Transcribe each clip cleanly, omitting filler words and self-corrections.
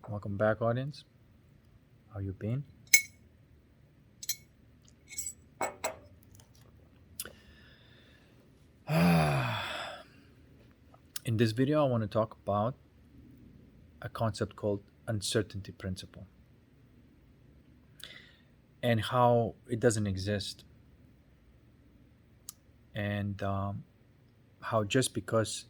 Welcome back, audience. How you been? In this video, I want to talk about a concept called uncertainty principle and how it doesn't exist, and how just because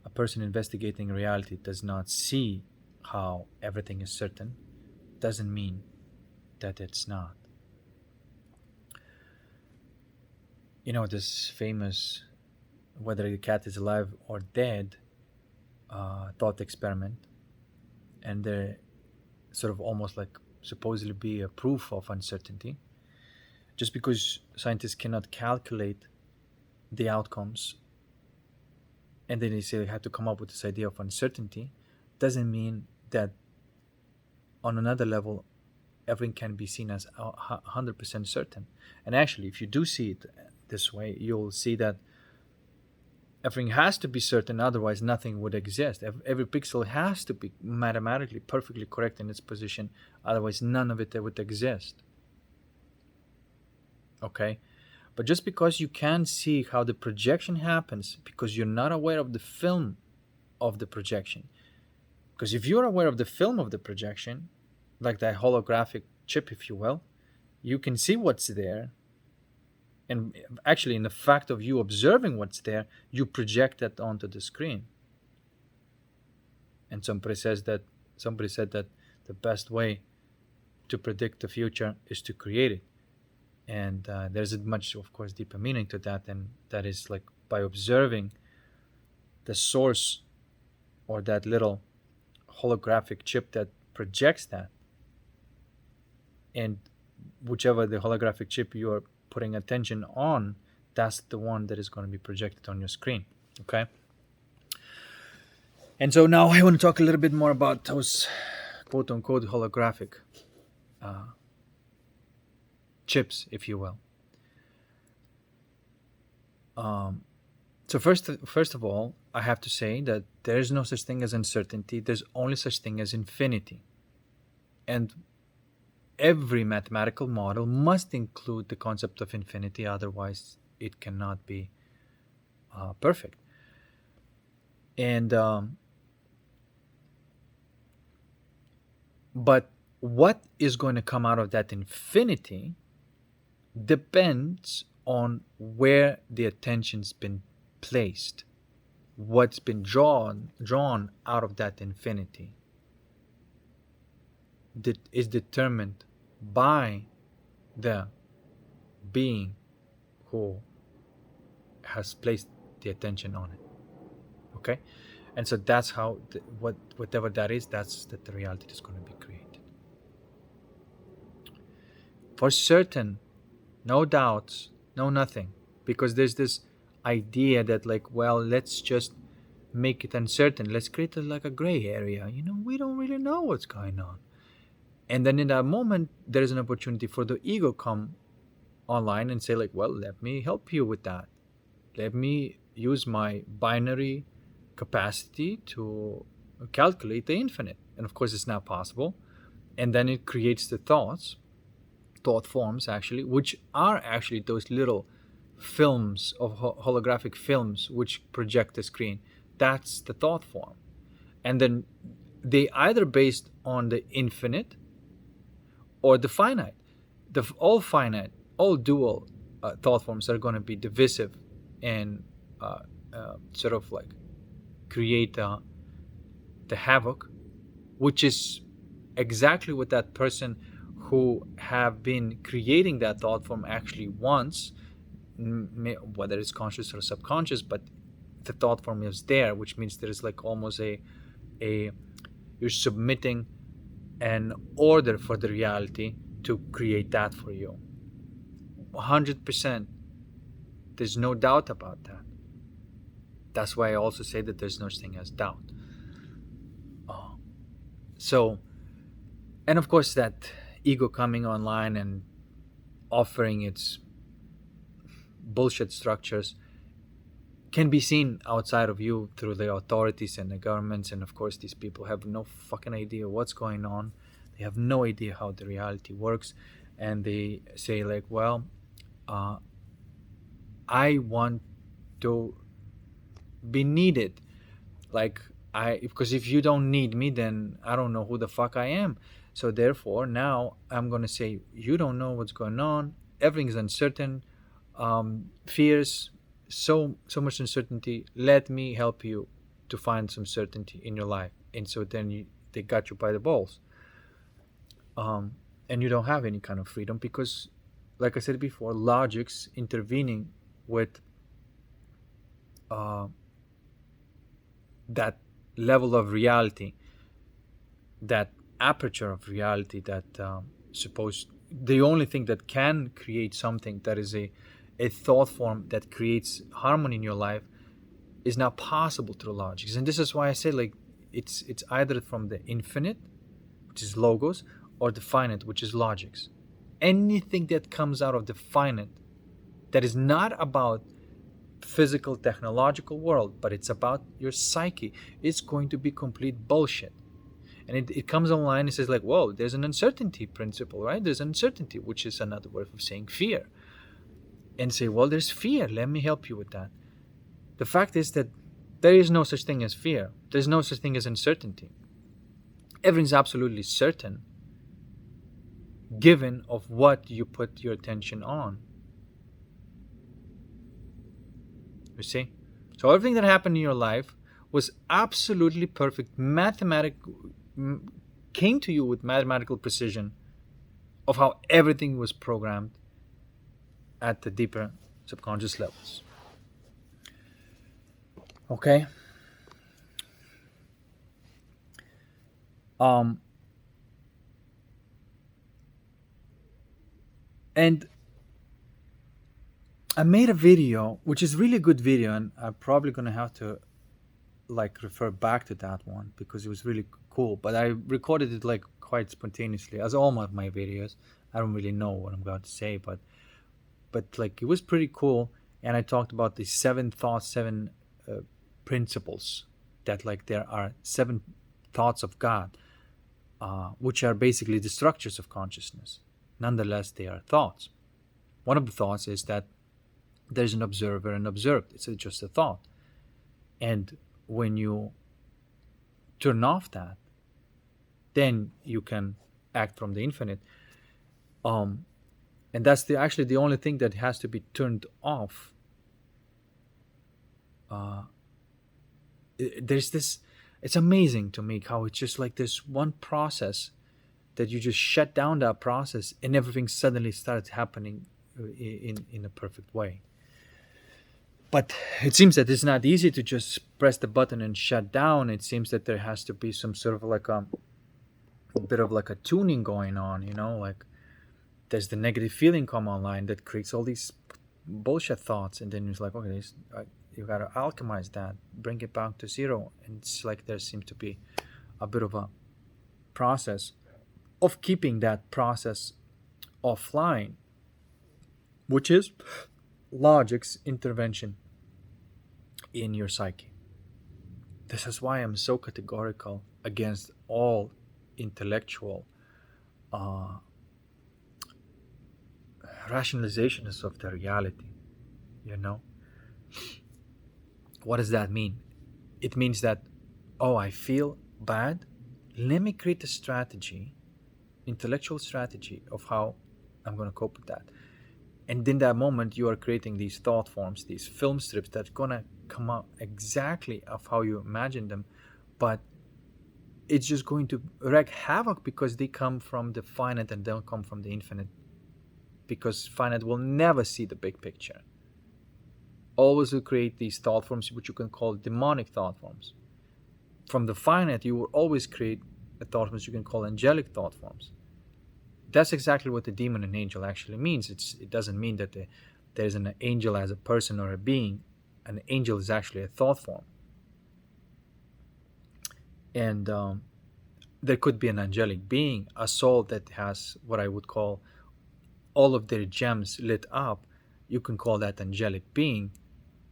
a person investigating reality does not see how everything is certain doesn't mean that it's not. You know, this famous whether the cat is alive or dead thought experiment, and they're sort of almost like supposedly be a proof of uncertainty. Just because scientists cannot calculate the outcomes and then they say they have to come up with this idea of uncertainty doesn't mean that on another level everything can be seen as 100% certain. And actually, if you do see it this way, you'll see that everything has to be certain, otherwise nothing would exist. Every pixel has to be mathematically perfectly correct in its position, otherwise none of it would exist. Okay? But just because you can't see how the projection happens, because you're not aware of the film of the projection, because if you're aware of the film of the projection, like that holographic chip, if you will, you can see what's there. And actually, in the fact of you observing what's there, you project that onto the screen. And somebody said that the best way to predict the future is to create it. And there's a much, of course, deeper meaning to that, and that is like by observing the source or that little holographic chip that projects that, and whichever the holographic chip you are putting attention on, that's the one that is going to be projected on your screen. Okay. And so now I want to talk a little bit more about those quote unquote holographic chips, if you will. So first of all, I have to say that there is no such thing as uncertainty. There's only such thing as infinity. And every mathematical model must include the concept of infinity, otherwise it cannot be perfect. And but what is going to come out of that infinity depends on where the attention's been placed, what's been drawn out of that infinity that is determined by the being who has placed the attention on it. Okay. And so that's how whatever that is, that's that the reality is going to be created. For certain, no doubts, no nothing, because there's this idea that like, well, let's just make it uncertain, let's create like a gray area, we don't really know what's going on. And then in that moment there is an opportunity for the ego come online and say like, well, let me help you with that, let me use my binary capacity to calculate the infinite. And of course it's not possible. And then it creates the thought forms, actually, which are actually those little films of holographic films which project the screen. That's the thought form. And then they either based on the infinite or the finite. All finite, all dual thought forms are going to be divisive and sort of like create the havoc, which is exactly what that person who have been creating that thought form actually wants, whether it's conscious or subconscious, but the thought form is there, which means there is like almost a you're submitting an order for the reality to create that for you. 100%. There's no doubt about that. That's why I also say that there's no such thing as doubt. So, and of course that ego coming online and offering its bullshit structures can be seen outside of you through the authorities and the governments. And of course, these people have no fucking idea what's going on. They have no idea how the reality works. And they say, like, well, uh, I want to be needed. Like, because if you don't need me, then I don't know who the fuck I am. So therefore, now I'm gonna say, you don't know what's going on. Everything's uncertain. Fears, so much uncertainty. Let me help you to find some certainty in your life. And so then they got you by the balls, and you don't have any kind of freedom because, like I said before, logic's intervening with uh, that level of reality, that aperture of reality that supposed the only thing that can create something that is a thought form that creates harmony in your life is not possible through logics. And this is why I say, like, it's either from the infinite, which is logos, or the finite, which is logics. Anything that comes out of the finite that is not about physical technological world, but it's about your psyche, it's going to be complete bullshit. And it comes online and says, like, whoa, there's an uncertainty principle, right? There's uncertainty, which is another word of saying fear. And say, well, there's fear, let me help you with that. The fact is that there is no such thing as fear. There's no such thing as uncertainty. Everything's absolutely certain, given of what you put your attention on. You see? So everything that happened in your life was absolutely perfect, came to you with mathematical precision of how everything was programmed at the deeper subconscious levels. Okay? And I made a video, which is really good video, and I'm probably gonna have to like refer back to that one because it was really cool. But I recorded it like quite spontaneously, as all my videos. I don't really know what I'm about to say, but like it was pretty cool. And I talked about the 7 thoughts, 7 principles, that like there are 7 thoughts of God, which are basically the structures of consciousness. Nonetheless, they are thoughts. One of the thoughts is that there's an observer and observed. It's just a thought. And when you turn off that, then you can act from the infinite. And that's actually the only thing that has to be turned off. There's this, it's amazing to me how it's just like this one process that you just shut down that process and everything suddenly starts happening in a perfect way. But it seems that it's not easy to just press the button and shut down. It seems that there has to be some sort of like a bit of like a tuning going on, like there's the negative feeling come online that creates all these bullshit thoughts, and then it's like, okay, you gotta alchemize that, bring it back to zero. And it's like there seems to be a bit of a process of keeping that process offline, which is logic's intervention in your psyche. This is why I'm so categorical against all intellectual rationalizations of the reality. What does that mean? It means that, oh, I feel bad, let me create a strategy, intellectual strategy of how I'm going to cope with that. And in that moment, you are creating these thought forms, these film strips that are going to come out exactly of how you imagine them, but it's just going to wreak havoc because they come from the finite and don't come from the infinite, because finite will never see the big picture. Always will create these thought forms, which you can call demonic thought forms. From the finite, you will always create a thought forms you can call angelic thought forms. That's exactly what the demon and angel actually means. It doesn't mean that there's an angel as a person or a being. An angel is actually a thought form. And there could be an angelic being, a soul that has what I would call all of their gems lit up. You can call that angelic being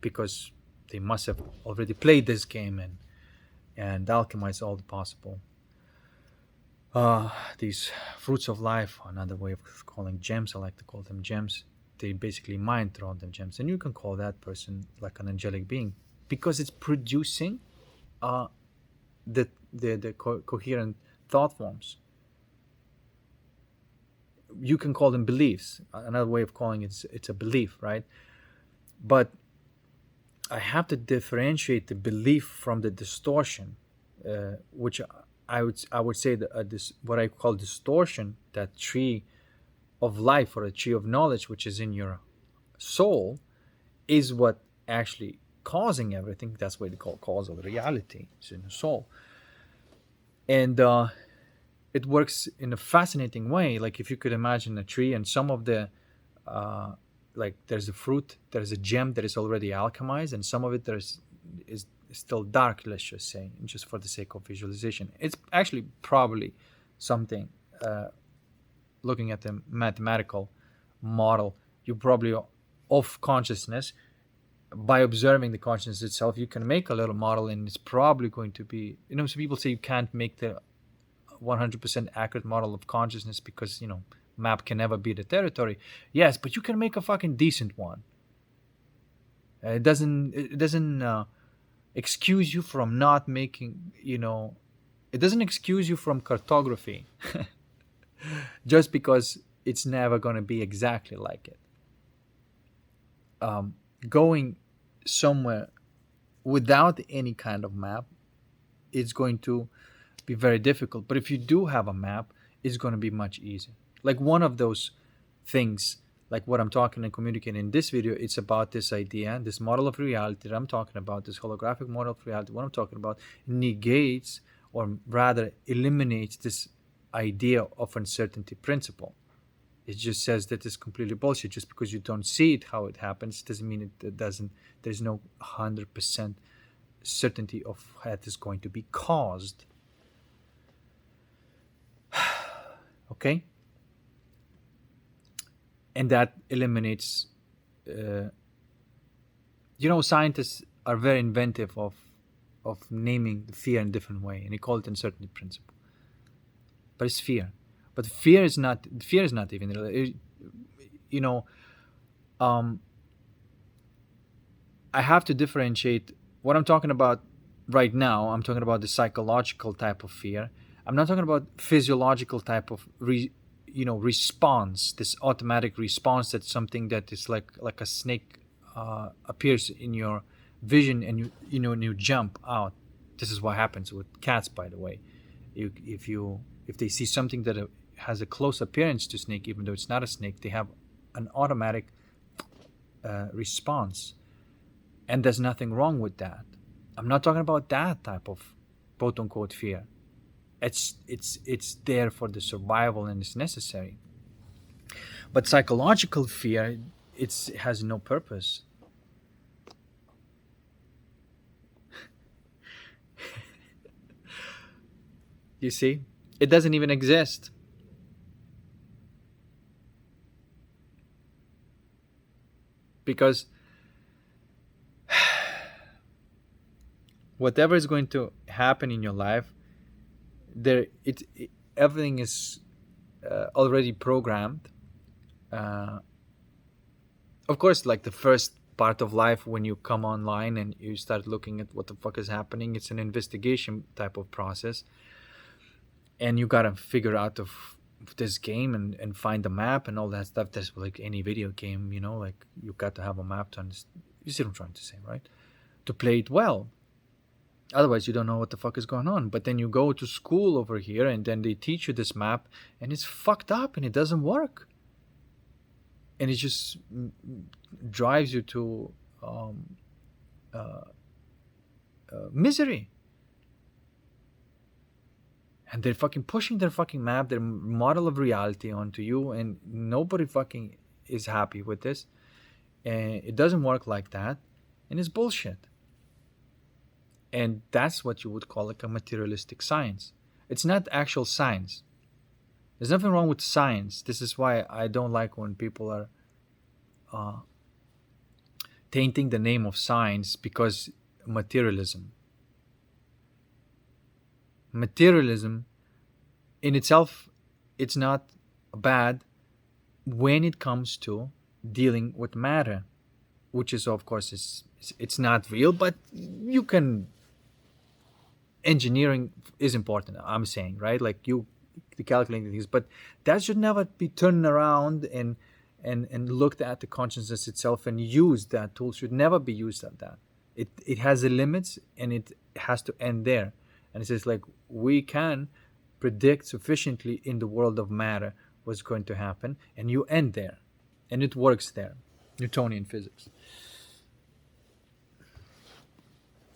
because They must have already played this game and alchemized all the possible these fruits of life. Another way of calling gems, I like to call them gems. They basically mind throughout them gems, and you can call that person like an angelic being because it's producing uh, the coherent thought forms. You can call them beliefs. Another way of calling it's a belief, right? But I have to differentiate the belief from the distortion, which I would say that this what I call distortion, that tree of life or a tree of knowledge, which is in your soul, is what actually causing everything. That's what they call causal reality. It's in the soul, and it works in a fascinating way. Like if you could imagine a tree, and some of the uh, like there's a fruit, there's a gem that is already alchemized, and some of it is still dark. Let's just say, just for the sake of visualization, it's actually probably something. Looking at the mathematical model, you probably of consciousness by observing the consciousness itself, you can make a little model, and it's probably going to be. Some people say you can't make the 100% accurate model of consciousness because map can never be the territory. Yes, but you can make a fucking decent one. It doesn't excuse you from not making. It doesn't excuse you from cartography just because it's never going to be exactly like it. Going somewhere without any kind of map, it's going to be very difficult. But if you do have a map, it's going to be much easier. Like one of those things, like what I'm talking and communicating in this video, it's about this idea, this model of reality that I'm talking about, this holographic model of reality. What I'm talking about negates, or rather eliminates, this idea of uncertainty principle. It just says that it's completely bullshit. Just because you don't see it how it happens doesn't mean it doesn't. There's no 100% certainty of how it is going to be caused. Okay, and that eliminates. Scientists are very inventive of naming fear in a different way, and they call it uncertainty principle. But it's fear. But fear is not. Fear is not even. I have to differentiate what I'm talking about right now. I'm talking about the psychological type of fear. I'm not talking about physiological type of response. This automatic response, that's something that is like a snake appears in your vision, and you jump out. This is what happens with cats, by the way. If they see something that has a close appearance to snake, even though it's not a snake, they have an automatic response, and there's nothing wrong with that. I'm not talking about that type of quote unquote fear. It's there for the survival, and it's necessary. But psychological fear, it has no purpose. You see, it doesn't even exist. Because whatever is going to happen in your life, everything is already programmed. Of course, like the first part of life, when you come online and you start looking at what the fuck is happening, it's an investigation type of process, and you gotta figure out of this game and find the map and all that stuff. That's like any video game, like you got to have a map to understand. You see what I'm trying to say, right? To play it well. Otherwise, you don't know what the fuck is going on. But then you go to school over here, and then they teach you this map, and it's fucked up, and it doesn't work. And it just drives you to misery. And they're fucking pushing their fucking map, their model of reality onto you, and nobody fucking is happy with this. And it doesn't work like that, and it's bullshit. And that's what you would call like a materialistic science. It's not actual science. There's nothing wrong with science. This is why I don't like when people are tainting the name of science because materialism. Materialism in itself, it's not bad when it comes to dealing with matter, which is of course it's not real, but you can, engineering is important, I'm saying, right? Like you calculating things, but that should never be turned around and looked at the consciousness itself and used. That tool should never be used at that. It has a limits and it has to end there. And it says like we can predict sufficiently in the world of matter what's going to happen, and you end there, and it works there. Newtonian physics.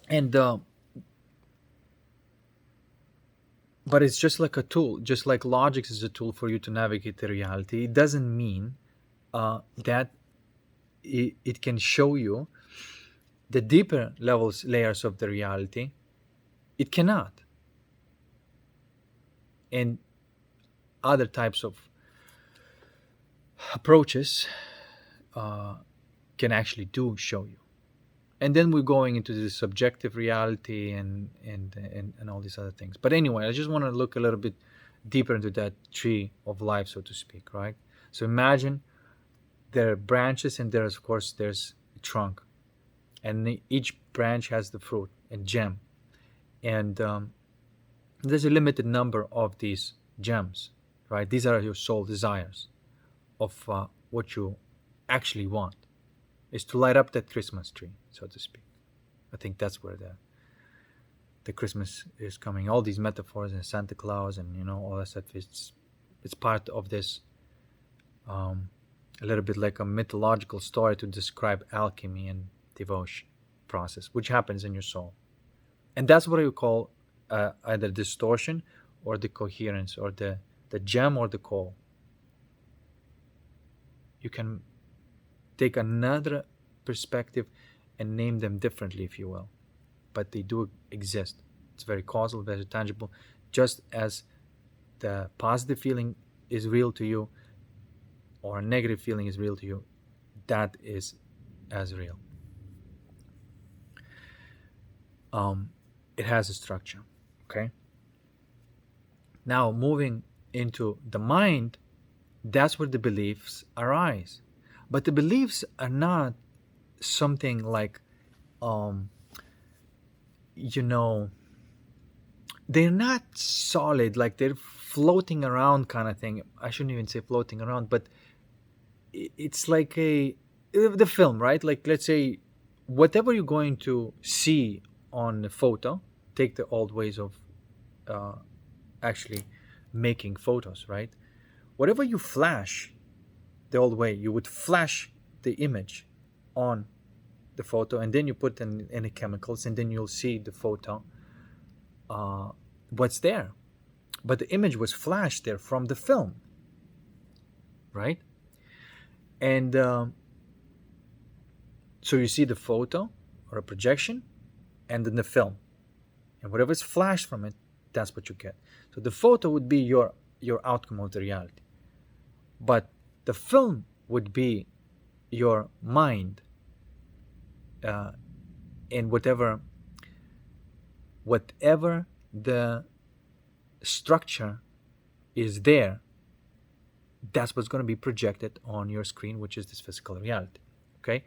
And but it's just like a tool, just like logic is a tool for you to navigate the reality. It doesn't mean that it can show you the deeper layers of the reality. It cannot. And other types of approaches can actually do show you. And then we're going into the subjective reality and all these other things. But anyway, I just want to look a little bit deeper into that tree of life, so to speak, right? So imagine there are branches, and there's, of course, there's a trunk. And each branch has the fruit and gem. And there's a limited number of these gems, right? These are your soul desires of what you actually want, is to light up that Christmas tree, so to speak. I think that's where the Christmas is coming. All these metaphors and Santa Claus and all that stuff. It's part of this a little bit like a mythological story to describe alchemy and devotion process, which happens in your soul, and that's what you call either distortion or the coherence, or the gem or the coal. You can take another perspective and name them differently, if you will, but they do exist. It's very causal, very tangible. Just as the positive feeling is real to you, or a negative feeling is real to you, that is as real. It has a structure. Okay. Now moving into the mind, that's where the beliefs arise. But the beliefs are not something like, they're not solid, like they're floating around kind of thing. I shouldn't even say floating around, but it's like the film, right? Like, let's say, whatever you're going to see on the photo, take the old ways of actually making photos, right? Whatever you flash the old way, you would flash the image on the photo, and then you put in any chemicals, and then you'll see the photo, what's there. But the image was flashed there from the film, right? And so you see the photo or a projection, and then the film, and whatever's flashed from it, that's what you get. So the photo would be your outcome of the reality, but the film would be your mind, and whatever the structure is there, that's what's going to be projected on your screen, which is this physical reality. Okay,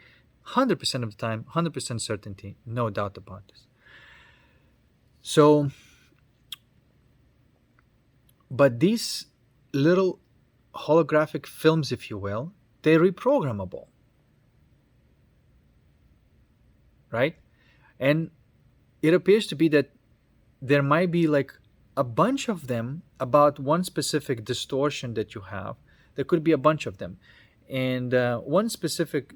100% of the time, 100% certainty, no doubt about this. So, but these little holographic films, if you will, they're reprogrammable, right? And it appears to be that there might be like a bunch of them about one specific distortion that you have. There could be a bunch of them, and one specific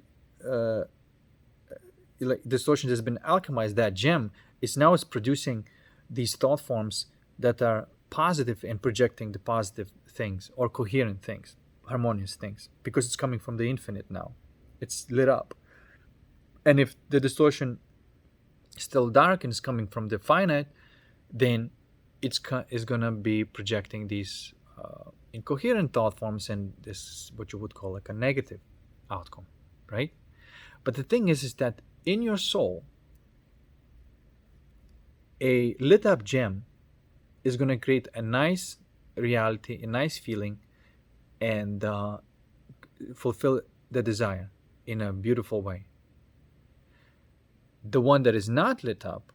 like distortion that's been alchemized, that gem, is now producing these thought forms that are positive and projecting the positive things, or coherent things, harmonious things, because it's coming from the infinite now. It's lit up. And if the distortion is still dark and is coming from the finite, then it's going to be projecting these incoherent thought forms, and this is what you would call like a negative outcome, right? But the thing is that in your soul, a lit up gem is going to create a nice reality, a nice feeling, and fulfill the desire in a beautiful way. The one that is not lit up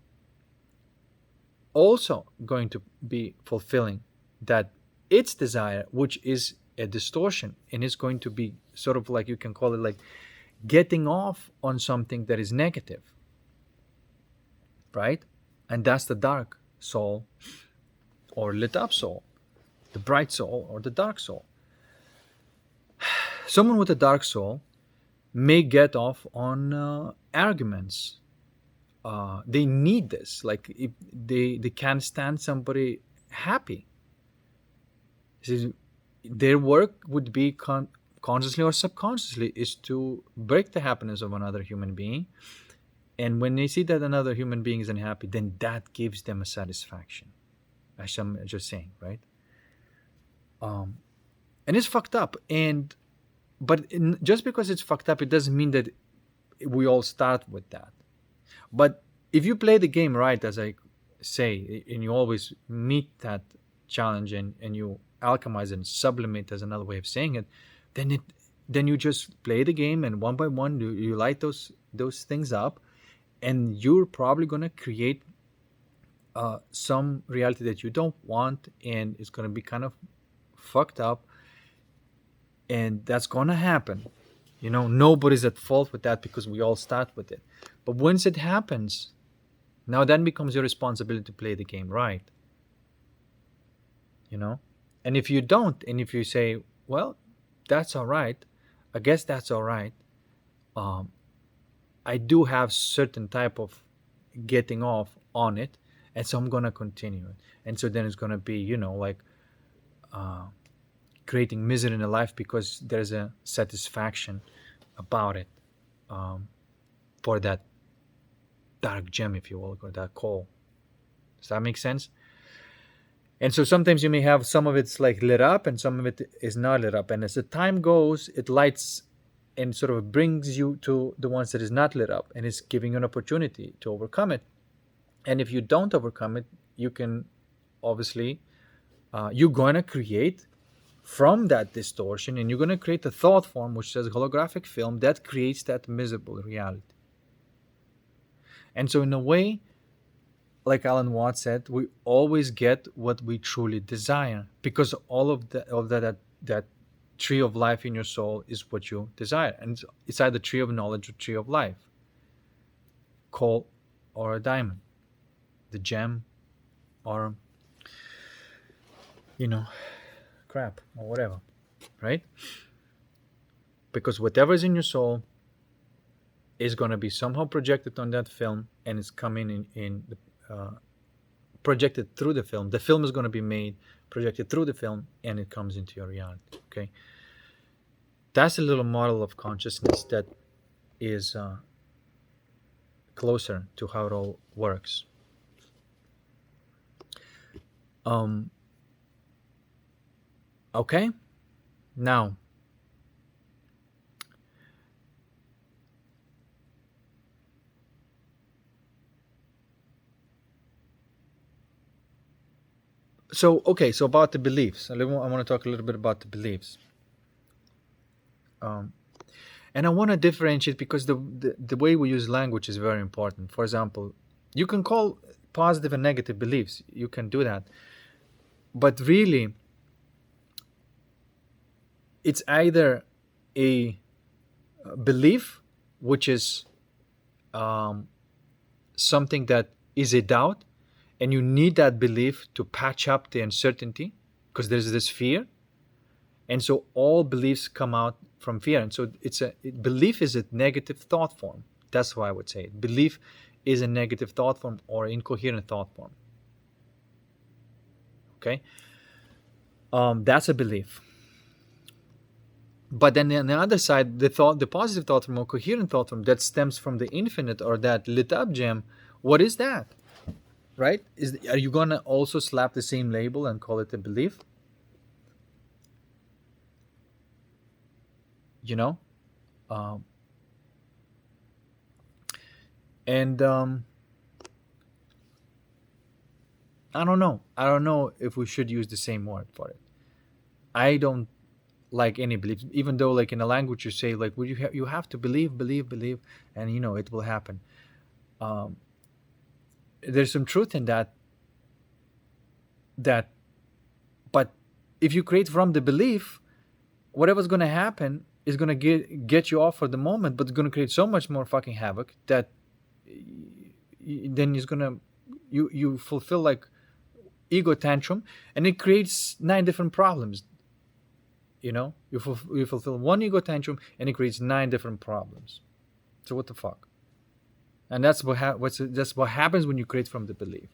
also going to be fulfilling that its desire, which is a distortion, and is going to be sort of like, you can call it like getting off on something that is negative, right? And that's the dark soul or lit up soul, the bright soul or the dark soul. Someone with a dark soul may get off on arguments. They need this. Like if they can't stand somebody happy. Their work would be consciously or subconsciously is to break the happiness of another human being. And when they see that another human being is unhappy, then that gives them a satisfaction. As I'm just saying, right? And it's fucked up. Just because it's fucked up, it doesn't mean that we all start with that. But if you play the game right, as I say, and you always meet that challenge, and you alchemize and sublimate, as another way of saying it, then you just play the game, and one by one you light those things up, and you're probably gonna create some reality that you don't want, and it's gonna be kind of fucked up, and that's gonna happen. Nobody's at fault with that because we all start with it. But once it happens, now then becomes your responsibility to play the game right. And if you don't, and if you say, well, that's all right, I guess that's all right, I do have certain type of getting off on it, and so I'm gonna continue it. And so then it's gonna be, like creating misery in a life because there's a satisfaction about it, for that dark gem, if you will, or that coal. Does that make sense? And so sometimes you may have some of it's like lit up and some of it is not lit up, and as the time goes, it lights and sort of brings you to the ones that is not lit up, and it's giving you an opportunity to overcome it. And if you don't overcome it, you can obviously you're going to create from that distortion, and you're going to create a thought form which says holographic film that creates that miserable reality. And so in a way, like Alan Watts said, we always get what we truly desire, because all of that tree of life in your soul is what you desire, and it's either tree of knowledge or tree of life, coal or a diamond, the gem or crap or whatever, right? Because whatever is in your soul is going to be somehow projected on that film, and it's coming in projected through the film. The film is going to be made, projected through the film, and it comes into your reality. Okay, that's a little model of consciousness that is closer to how it all works. Okay, now so about the beliefs. I want to talk a little bit about the beliefs, and I want to differentiate, because the way we use language is very important. For example, you can call positive and negative beliefs, you can do that, but really it's either a belief, which is something that is a doubt, and you need that belief to patch up the uncertainty because there's this fear, and so all beliefs come out from fear. And so belief is a negative thought form. That's why I would say it. Belief is a negative thought form or incoherent thought form. Okay, that's a belief. But then on the other side, the positive thought form or coherent thought form that stems from the infinite or that lit up gem, what is that? Right? Are you gonna also slap the same label and call it a belief? And I don't know. I don't know if we should use the same word for it. I don't like any belief, even though like in a language you say like, well, you have to believe, believe, believe, and you know it will happen. Um, there's some truth in that. That, but if you create from the belief, whatever's gonna happen is gonna get you off for the moment, but it's gonna create so much more fucking havoc that then it's gonna you fulfill like ego tantrum, and it creates nine different problems. You know, you fulfill one ego tantrum, and it creates nine different problems. So what the fuck? And that's that's what happens when you create from the belief.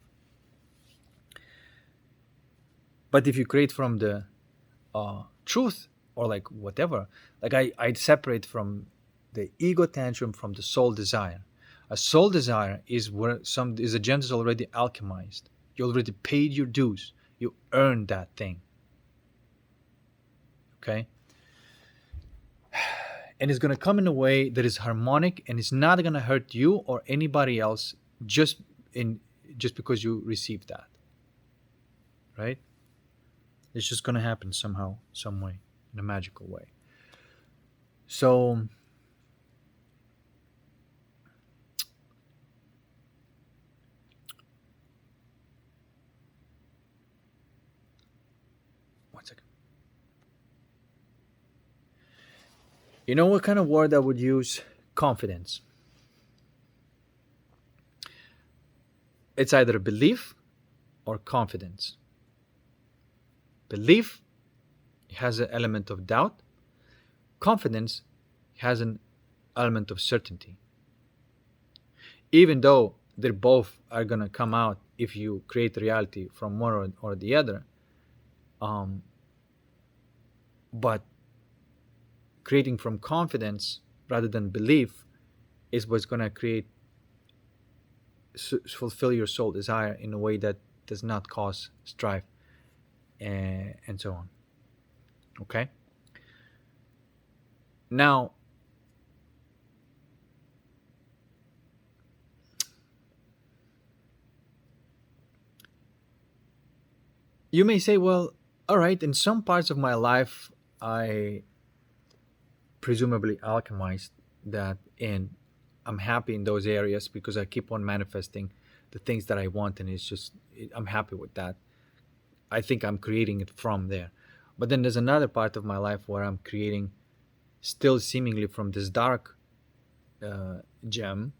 But if you create from the truth, or like whatever, like I'd separate from the ego tantrum from the soul desire. A soul desire is where some is a gem is already alchemized. You already paid your dues. You earned that thing. Okay, and it's gonna come in a way that is harmonic, and it's not gonna hurt you or anybody else just in just because you received that. Right? It's just gonna happen somehow, some way, in a magical way. So one second. You know what kind of word I would use? Confidence. It's either belief or confidence. Belief has an element of doubt. Confidence has an element of certainty. Even though they both are gonna come out if you create reality from one or the other, um, but creating from confidence rather than belief is what's gonna create fulfill your soul desire in a way that does not cause strife and so on. Okay. Now, you may say, well, all right, in some parts of my life, I presumably alchemized that, and I'm happy in those areas because I keep on manifesting the things that I want, and I'm happy with that. I think I'm creating it from there. But then there's another part of my life where I'm creating still seemingly from this dark gem,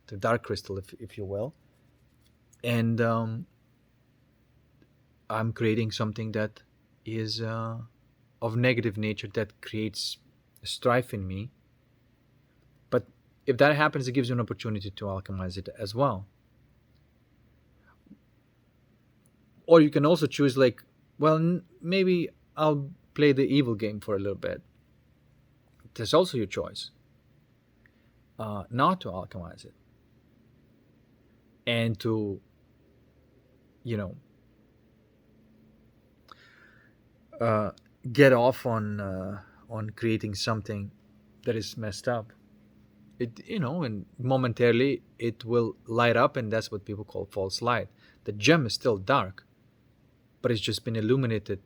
the dark crystal, if you will, and I'm creating something that is of negative nature that creates strife in me. But if that happens, it gives you an opportunity to alchemize it as well. Or you can also choose, like, well, maybe I'll play the evil game for a little bit. That's also your choice, not to alchemize it and to, you know, uh, get off on creating something that is messed up. It, you know, and momentarily it will light up, and that's what people call false light. The gem is still dark, but it's just been illuminated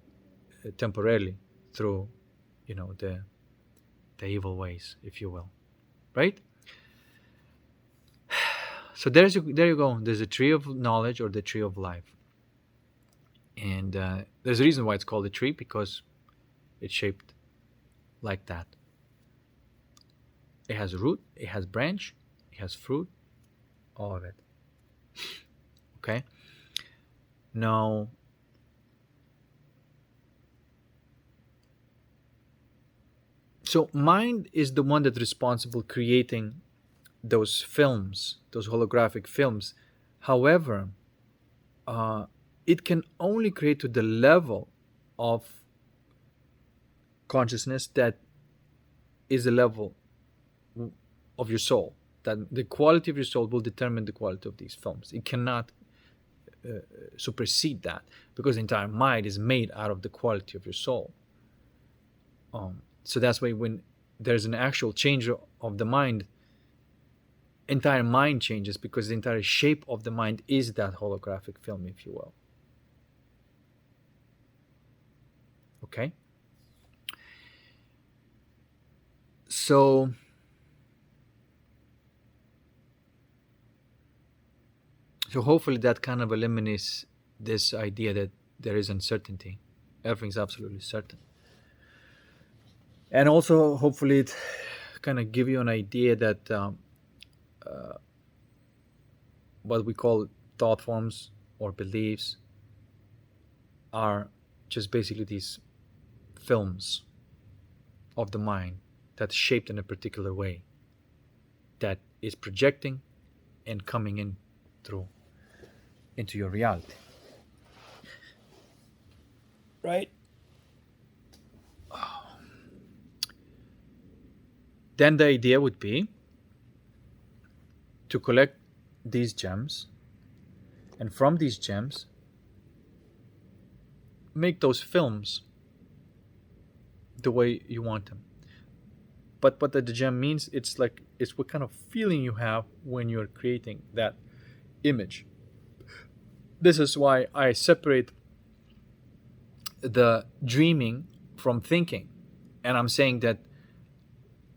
temporarily through, you know, the evil ways, if you will, right? So there you go. There's a tree of knowledge or the tree of life, and there's a reason why it's called a tree, because it's shaped like that. It has root, it has branch, it has fruit, all of it. Okay. Now, so mind is the one that's responsible creating those films, those holographic films. However, uh, it can only create to the level of consciousness that is the level of your soul. That the quality of your soul will determine the quality of these films. It cannot supersede that, because the entire mind is made out of the quality of your soul. So that's why when there's an actual change of the mind, entire mind changes, because the entire shape of the mind is that holographic film, if you will. Okay? So hopefully that kind of eliminates this idea that there is uncertainty. Everything's absolutely certain. And also hopefully it kind of give you an idea that what we call thought forms or beliefs are just basically these films of the mind that's shaped in a particular way, that is projecting and coming in through into your reality. Right? Then the idea would be to collect these gems, and from these gems make those films the way you want them. But what the gem means, it's what kind of feeling you have when you're creating that image. This is why I separate the dreaming from thinking. And I'm saying that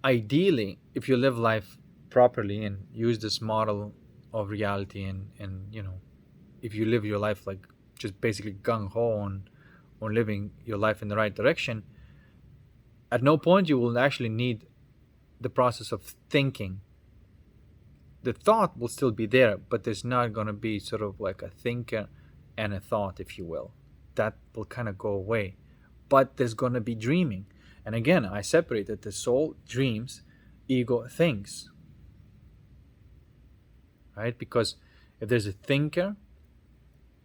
ideally, if you live life properly and use this model of reality, and if you live your life like just basically gung-ho on living your life in the right direction, at no point you will actually need the process of thinking. The thought will still be there, but there's not going to be sort of like a thinker and a thought, if you will. That will kind of go away. But there's going to be dreaming. And again, I separated the soul dreams, ego thinks. Right? Because if there's a thinker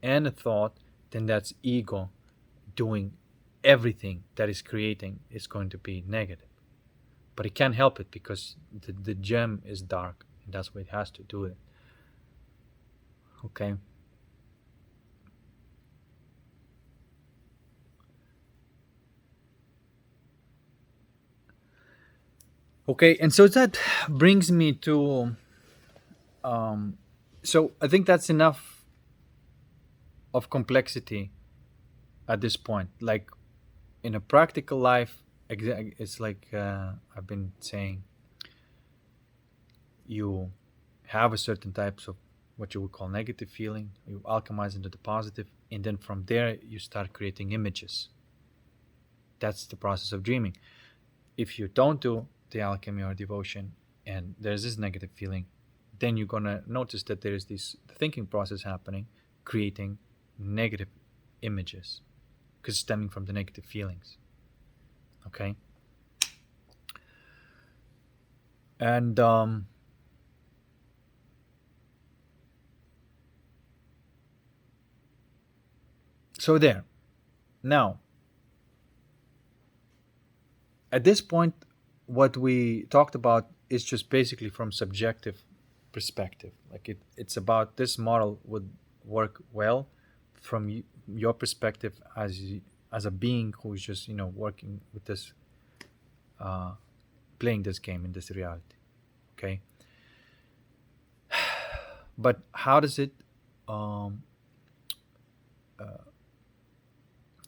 and a thought, then that's ego doing everything that is creating is going to be negative. But it can't help it, because the gem is dark, and that's what it has to do it. Okay? Okay, and so that brings me to so I think that's enough of complexity at this point. Like in a practical life, it's like I've been saying, you have a certain types of what you would call negative feeling, you alchemize into the positive, and then from there you start creating images. That's the process of dreaming. If you don't do the alchemy or devotion and there's this negative feeling, then you're gonna notice that there is this thinking process happening, creating negative images, because stemming from the negative feelings. Okay? And so there. Now, at this point, what we talked about is just basically from subjective perspective. Like it's about this model would work well from your perspective as a being who's just working with this, playing this game in this reality. Okay. But how does it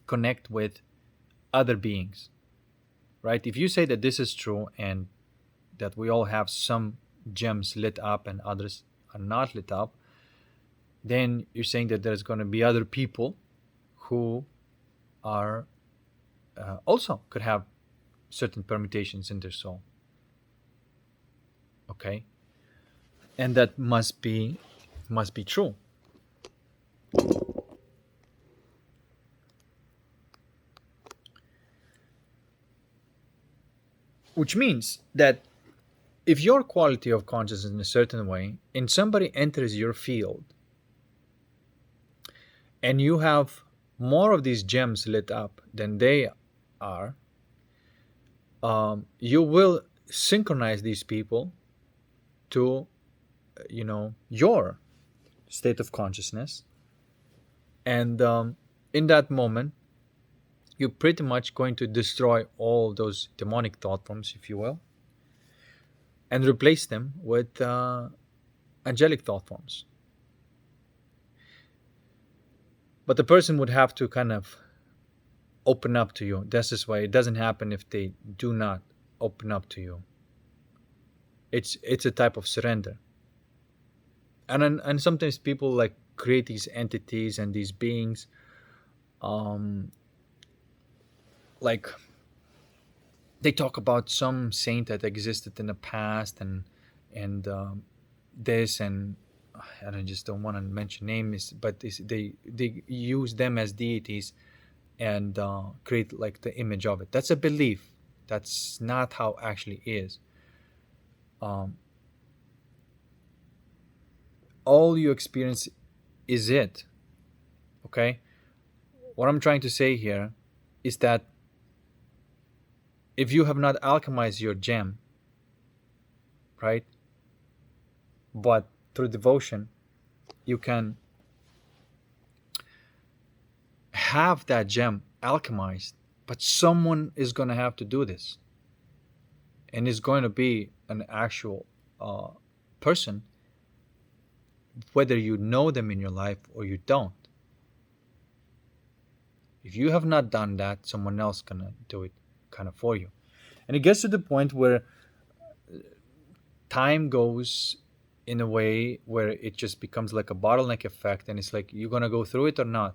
connect with other beings? Right? If you say that this is true and that we all have some gems lit up and others are not lit up, then you're saying that there's going to be other people who are also could have certain permutations in their soul. Okay? And that must be true. Which means that if your quality of consciousness in a certain way, and somebody enters your field, and you have more of these gems lit up than they are, you will synchronize these people to, your state of consciousness, and in that moment, you're pretty much going to destroy all those demonic thought forms, if you will, and replace them with angelic thought forms. But the person would have to kind of open up to you. This is why it doesn't happen if they do not open up to you. It's a type of surrender. And sometimes people like create these entities and these beings, um like they talk about some saint that existed in the past, and this and just don't want to mention names, but they use them as deities and create like the image of it. That's a belief. That's not how actually is. Um, all you experience is it. Okay. What I'm trying to say here is that if you have not alchemized your gem, right, but through devotion, you can have that gem alchemized, but someone is going to have to do this, and it's going to be an actual uh, person, whether you know them in your life or you don't. If you have not done that, someone else gonna do it kind of for you. And it gets to the point where time goes in a way where it just becomes like a bottleneck effect, and it's like you're gonna go through it or not.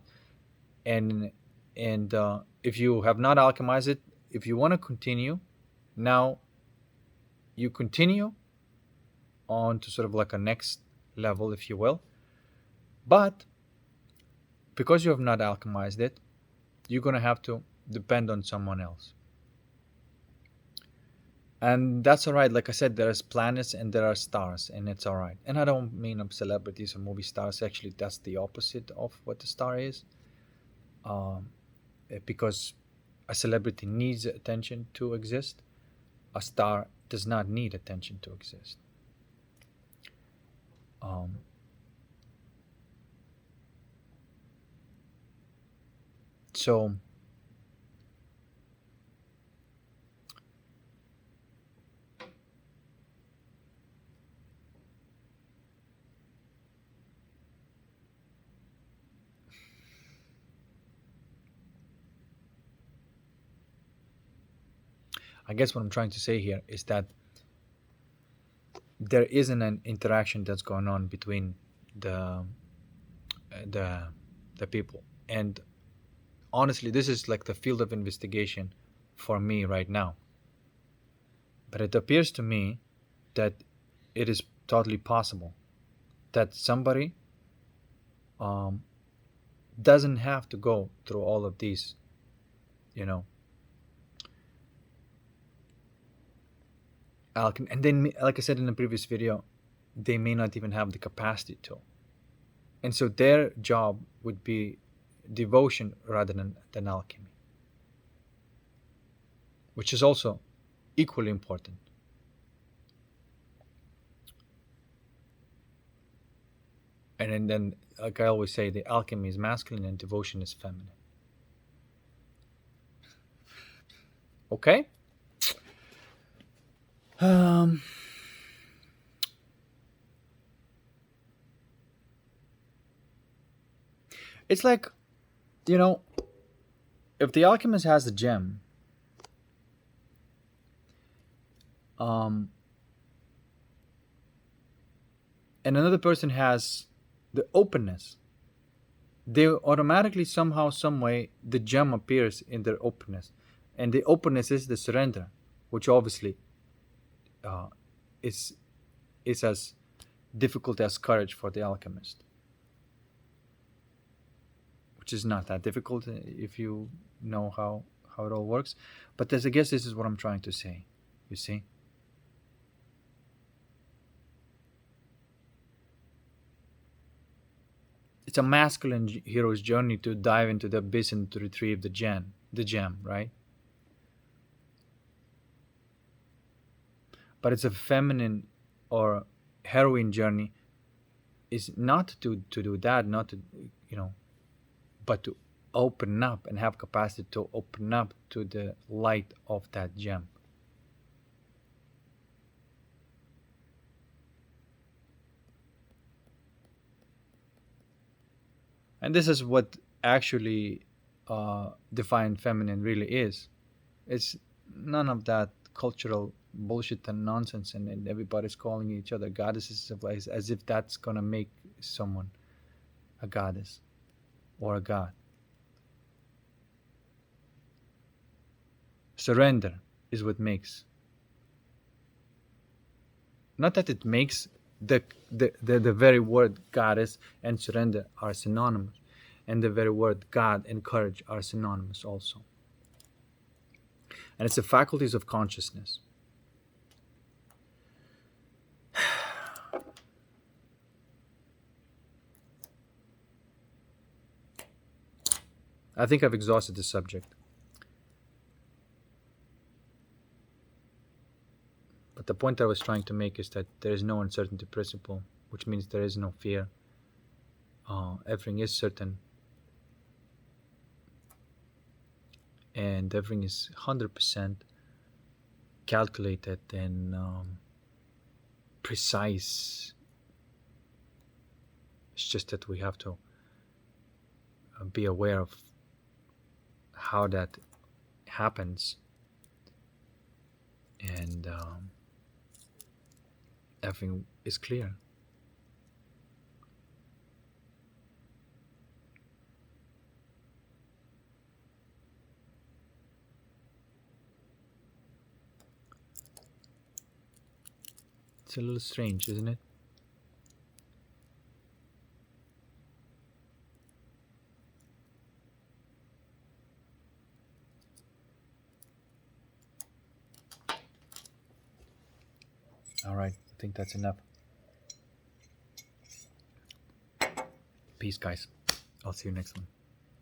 And if you have not alchemized it, if you want to continue, now you continue on to sort of like a next level, if you will. But because you have not alchemized it, you're gonna have to depend on someone else. And that's all right. Like I said, there's planets and there are stars, and it's all right. And I don't mean of celebrities or movie stars. Actually, that's the opposite of what the star is. um, because a celebrity needs attention to exist. A star does not need attention to exist. um, so I guess what I'm trying to say here is that there isn't an interaction that's going on between the the the people. And honestly, this is like the field of investigation for me right now. But it appears to me that it is totally possible that somebody um, doesn't have to go through all of these, you know, alchemy. And then, like I said in the previous video, they may not even have the capacity to. And so their job would be devotion rather than alchemy, which is also equally important. And then, like I always say, the alchemy is masculine and devotion is feminine. Okay? Um, it's like, you know, if the alchemist has the gem, um, and another person has the openness, they automatically somehow, some way, the gem appears in their openness, and the openness is the surrender, which obviously uh, is is as difficult as courage for the alchemist, which is not that difficult if you know how it all works. But I guess this is what I'm trying to say. You see, it's a masculine hero's journey to dive into the abyss and to retrieve the gem, right? But it's a feminine or heroine journey is not to do that, not to, you know, but to open up and have capacity to open up to the light of that gem. And this is what actually defined feminine really is. It's none of that cultural bullshit and nonsense, and everybody's calling each other goddesses of life as if that's gonna make someone a goddess or a god. Surrender is what makes. Not that it makes the very word goddess and surrender are synonymous, and the very word God and courage are synonymous also. And it's the faculties of consciousness. I think I've exhausted the subject. But the point I was trying to make is that there is no uncertainty principle, which means there is no fear. Everything is certain, and everything is 100% calculated and precise. It's just that we have to be aware of how that happens, and everything is clear. It's a little strange, isn't it? All right, I think that's enough. Peace, guys. I'll see you next one.